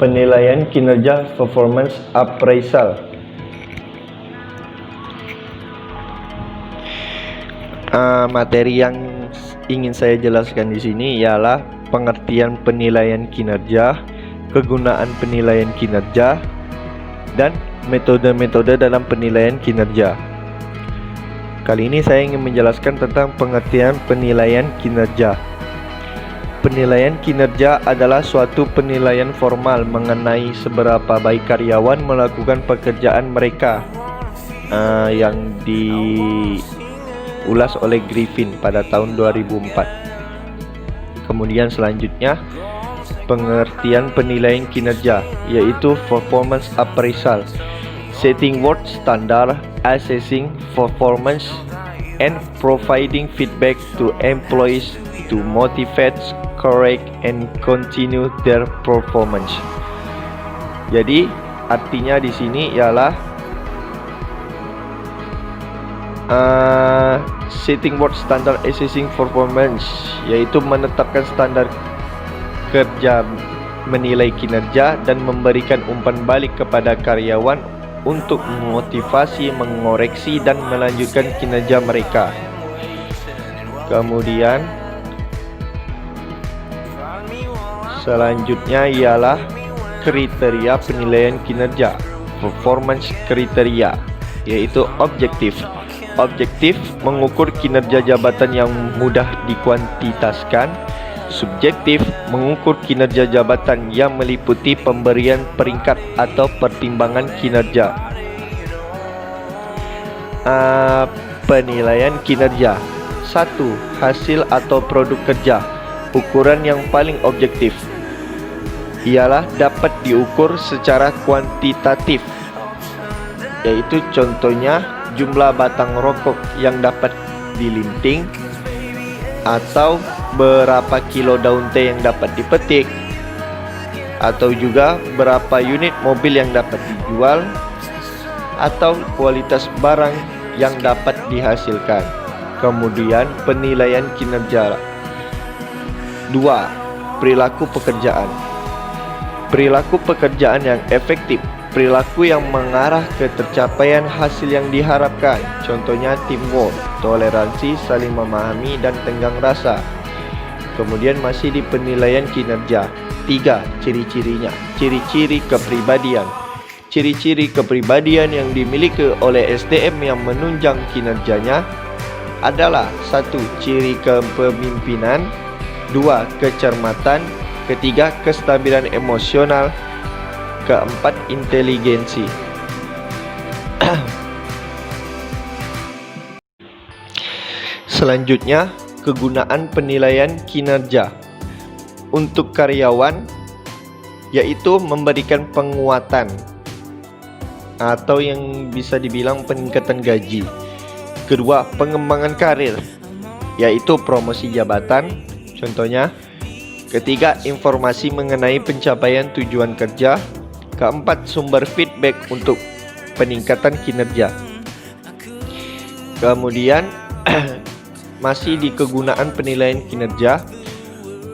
Penilaian kinerja performance appraisal. Materi yang ingin saya jelaskan di sini ialah pengertian penilaian kinerja, kegunaan penilaian kinerja, dan metode-metode dalam penilaian kinerja. Kali ini saya ingin menjelaskan tentang pengertian penilaian kinerja. Penilaian kinerja adalah suatu penilaian formal mengenai seberapa baik karyawan melakukan pekerjaan mereka, yang diulas oleh Griffin pada tahun 2004. Kemudian selanjutnya pengertian penilaian kinerja, yaitu performance appraisal, setting work standard, assessing performance, and providing feedback to employees to motivate, correct, and continue their performance. Jadi artinya di sini ialah setting work standard, assessing performance, yaitu menetapkan standar kerja, menilai kinerja, dan memberikan umpan balik kepada karyawan untuk memotivasi, mengoreksi, dan melanjutkan kinerja mereka. Kemudian selanjutnya ialah kriteria penilaian kinerja, performance kriteria, yaitu objektif. Objektif mengukur kinerja jabatan yang mudah dikuantitaskan. Subjektif mengukur kinerja jabatan yang meliputi pemberian peringkat atau pertimbangan kinerja. Penilaian kinerja. 1. Hasil atau produk kerja. Ukuran yang paling objektif ialah dapat diukur secara kuantitatif, yaitu contohnya jumlah batang rokok yang dapat dilinting, atau berapa kilo daun teh yang dapat dipetik, atau juga berapa unit mobil yang dapat dijual, atau kualitas barang yang dapat dihasilkan. Kemudian penilaian kinerja. 2. Perilaku pekerjaan. Perilaku pekerjaan yang efektif, perilaku yang mengarah ke tercapaian hasil yang diharapkan, contohnya teamwork, toleransi, saling memahami, dan tenggang rasa. Kemudian masih di penilaian kinerja. 3. Ciri-cirinya. Ciri-ciri kepribadian. Ciri-ciri kepribadian yang dimiliki oleh SDM yang menunjang kinerjanya adalah 1. Ciri kepemimpinan, 2. Kecermatan, ketiga kestabilan emosional, keempat inteligensi. Selanjutnya, kegunaan penilaian kinerja untuk karyawan, yaitu memberikan penguatan atau yang bisa dibilang peningkatan gaji. Kedua, pengembangan karir, yaitu promosi jabatan, contohnya. Ketiga, informasi mengenai pencapaian tujuan kerja. Keempat, sumber feedback untuk peningkatan kinerja. Kemudian masih di kegunaan penilaian kinerja,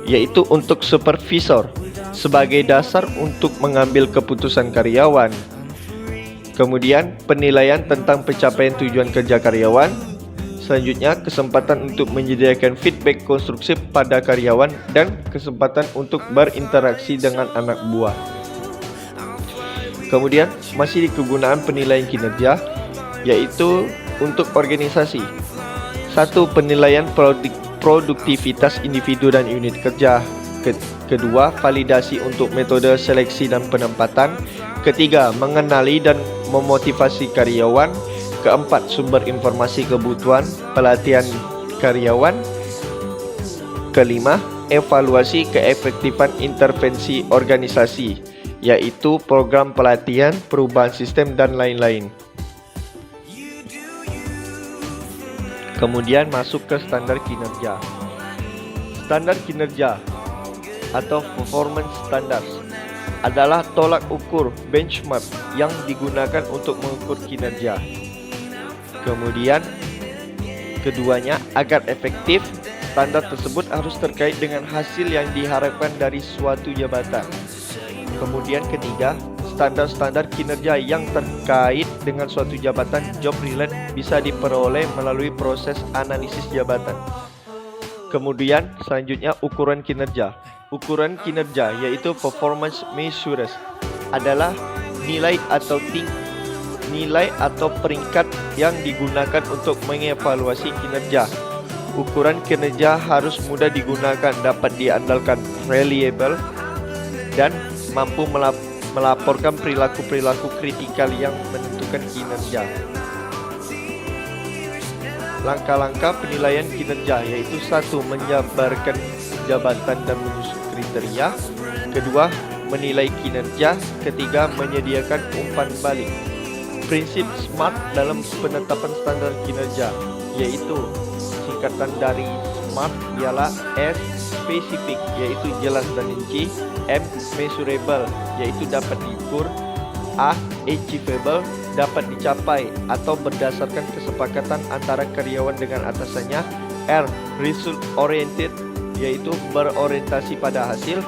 yaitu untuk supervisor sebagai dasar untuk mengambil keputusan karyawan. Kemudian penilaian tentang pencapaian tujuan kerja karyawan. Selanjutnya, kesempatan untuk menyediakan feedback konstruktif pada karyawan dan kesempatan untuk berinteraksi dengan anak buah. Kemudian masih di kegunaan penilaian kinerja, yaitu untuk organisasi. 1. Penilaian produktivitas individu dan unit kerja. Kedua, validasi untuk metode seleksi dan penempatan. Ketiga, mengenali dan memotivasi karyawan. Keempat, sumber informasi kebutuhan pelatihan karyawan. Kelima, evaluasi keefektifan intervensi organisasi, yaitu program pelatihan, perubahan sistem, dan lain-lain. Kemudian masuk ke standar kinerja. Standar kinerja atau performance standards adalah tolak ukur benchmark yang digunakan untuk mengukur kinerja. Kemudian keduanya, agar efektif, standar tersebut harus terkait dengan hasil yang diharapkan dari suatu jabatan. Kemudian ketiga, standar-standar kinerja yang terkait dengan suatu jabatan job relate bisa diperoleh melalui proses analisis jabatan. Kemudian selanjutnya ukuran kinerja. Ukuran kinerja yaitu performance measures adalah nilai atau peringkat yang digunakan untuk mengevaluasi kinerja. Ukuran kinerja harus mudah digunakan, dapat diandalkan, reliable, dan mampu melaporkan perilaku-perilaku kritikal yang menentukan kinerja. Langkah-langkah penilaian kinerja yaitu 1. Menjabarkan jabatan dan menyusun kriteria. Kedua, menilai kinerja. Ketiga, menyediakan umpan balik. Prinsip SMART dalam penetapan standar kinerja yaitu singkatan dari SMART ialah S. Spesifik yaitu jelas dan rinci. M. Measurable yaitu dapat diukur. A. Achievable dapat dicapai atau berdasarkan kesepakatan antara karyawan dengan atasannya. R. Result oriented yaitu berorientasi pada hasil.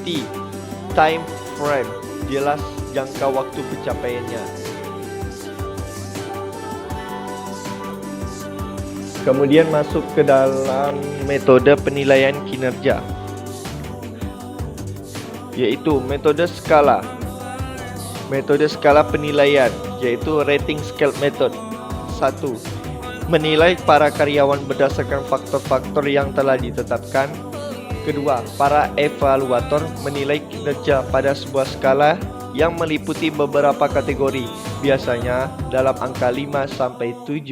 T. Time frame jelas jangka waktu pencapaiannya. Kemudian masuk ke dalam metode penilaian kinerja yaitu metode skala. Metode skala penilaian yaitu rating scale method. 1. Menilai para karyawan berdasarkan faktor-faktor yang telah ditetapkan. Kedua, para evaluator menilai kinerja pada sebuah skala yang meliputi beberapa kategori, biasanya dalam angka 5 sampai 7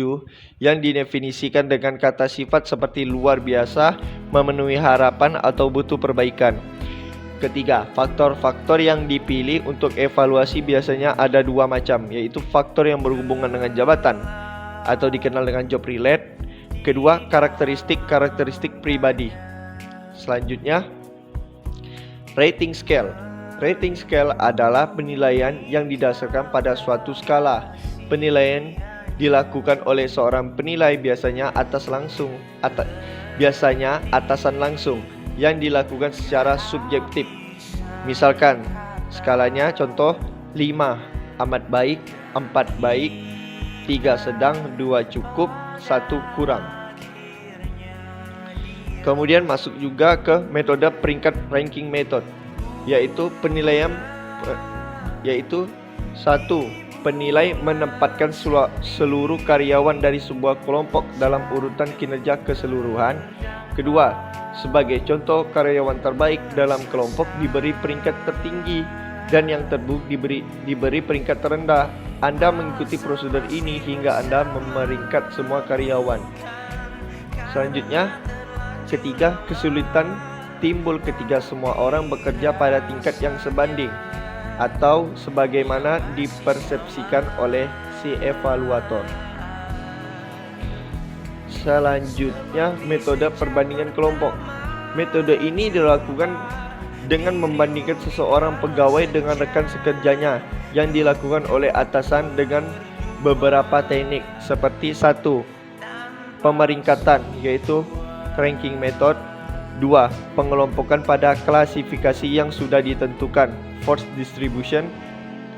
yang didefinisikan dengan kata sifat seperti luar biasa, memenuhi harapan atau butuh perbaikan. Ketiga, faktor-faktor yang dipilih untuk evaluasi biasanya ada 2 macam, yaitu faktor yang berhubungan dengan jabatan atau dikenal dengan job relate. Kedua, karakteristik pribadi. Selanjutnya, rating scale. Rating scale adalah penilaian yang didasarkan pada suatu skala. Penilaian dilakukan oleh seorang penilai, biasanya atasan langsung yang dilakukan secara subjektif. Misalkan skalanya contoh 5 amat baik, 4 baik, 3 sedang, 2 cukup, 1 kurang. Kemudian masuk juga ke metode peringkat ranking method yaitu 1. Penilai menempatkan seluruh karyawan dari sebuah kelompok dalam urutan kinerja keseluruhan. Kedua, sebagai contoh, karyawan terbaik dalam kelompok diberi peringkat tertinggi dan yang terburuk diberi peringkat terendah. Anda mengikuti prosedur ini hingga Anda memeringkat semua karyawan. Selanjutnya, ketiga, kesulitan timbul ketika semua orang bekerja pada tingkat yang sebanding atau sebagaimana dipersepsikan oleh si evaluator. Selanjutnya, metode perbandingan kelompok. Metode ini dilakukan dengan membandingkan seseorang pegawai dengan rekan sekerjanya yang dilakukan oleh atasan dengan beberapa teknik seperti 1. Pemeringkatan yaitu ranking method. 2. Pengelompokan pada klasifikasi yang sudah ditentukan, force distribution.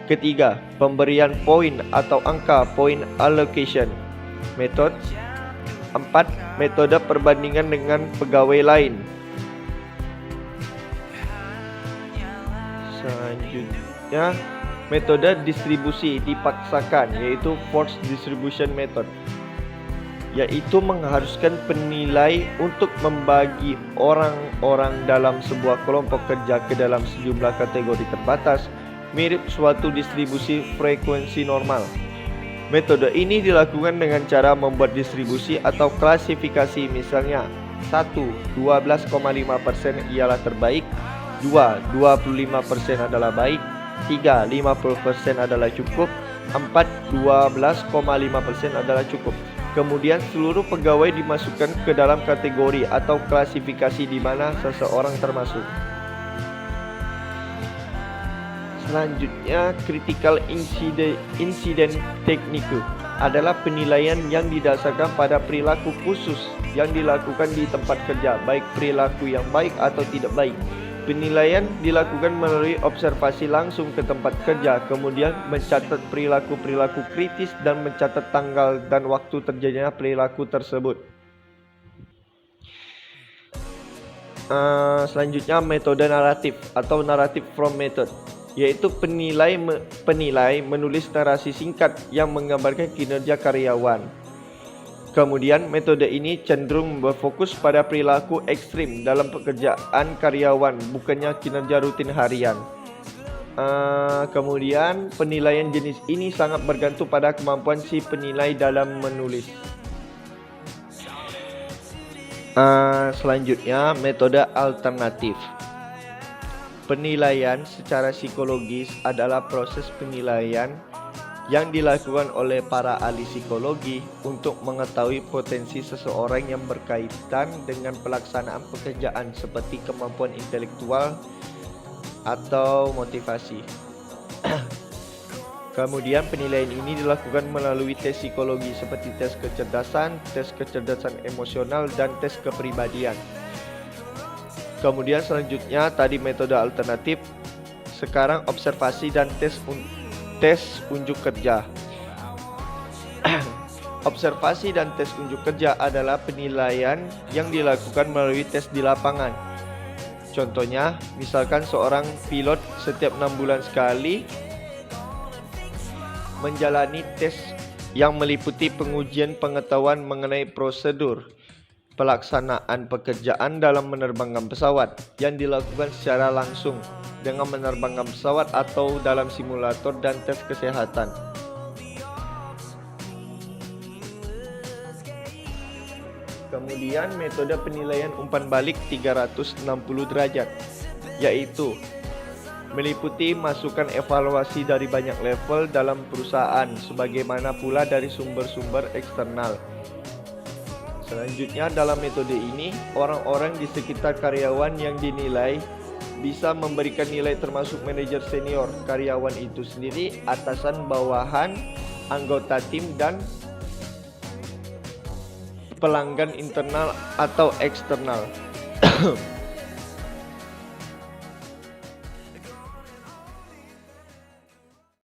Ketiga, pemberian poin atau angka, point allocation method. 4. Metode perbandingan dengan pegawai lain. Selanjutnya, metode distribusi dipaksakan yaitu force distribution method, yaitu mengharuskan penilai untuk membagi orang-orang dalam sebuah kelompok kerja ke dalam sejumlah kategori terbatas, mirip suatu distribusi frekuensi normal. Metode ini dilakukan dengan cara membuat distribusi atau klasifikasi, misalnya 1. 12,5% ialah terbaik. 2. 25% adalah baik. 3. 50% adalah cukup. 4. 12,5% adalah cukup. Kemudian seluruh pegawai dimasukkan ke dalam kategori atau klasifikasi di mana seseorang termasuk. Selanjutnya, critical incident technique adalah penilaian yang didasarkan pada perilaku khusus yang dilakukan di tempat kerja, baik perilaku yang baik atau tidak baik. Penilaian dilakukan melalui observasi langsung ke tempat kerja, kemudian mencatat perilaku-perilaku kritis dan mencatat tanggal dan waktu terjadinya perilaku tersebut. Selanjutnya metode naratif atau narrative form method, yaitu penilai menulis narasi singkat yang menggambarkan kinerja karyawan. Kemudian metode ini cenderung berfokus pada perilaku ekstrim dalam pekerjaan karyawan, bukannya kinerja rutin harian. Kemudian penilaian jenis ini sangat bergantung pada kemampuan si penilai dalam menulis. Selanjutnya metode alternatif. Penilaian secara psikologis adalah proses penilaian yang dilakukan oleh para ahli psikologi untuk mengetahui potensi seseorang yang berkaitan dengan pelaksanaan pekerjaan seperti kemampuan intelektual atau motivasi. Kemudian penilaian ini dilakukan melalui tes psikologi seperti tes kecerdasan emosional, dan tes kepribadian. Kemudian selanjutnya tadi metode alternatif, sekarang observasi dan tes unjuk kerja. Observasi dan tes unjuk kerja adalah penilaian yang dilakukan melalui tes di lapangan. Contohnya, misalkan seorang pilot setiap 6 bulan sekali menjalani tes yang meliputi pengujian pengetahuan mengenai prosedur pelaksanaan pekerjaan dalam menerbangkan pesawat yang dilakukan secara langsung dengan menerbangkan pesawat atau dalam simulator, dan tes kesehatan. Kemudian metode penilaian umpan balik 360 derajat, yaitu meliputi masukan evaluasi dari banyak level dalam perusahaan, sebagaimana pula dari sumber-sumber eksternal. Selanjutnya dalam metode ini, orang-orang di sekitar karyawan yang dinilai bisa memberikan nilai, termasuk manajer senior, karyawan itu sendiri, atasan, bawahan, anggota tim, dan pelanggan internal atau eksternal.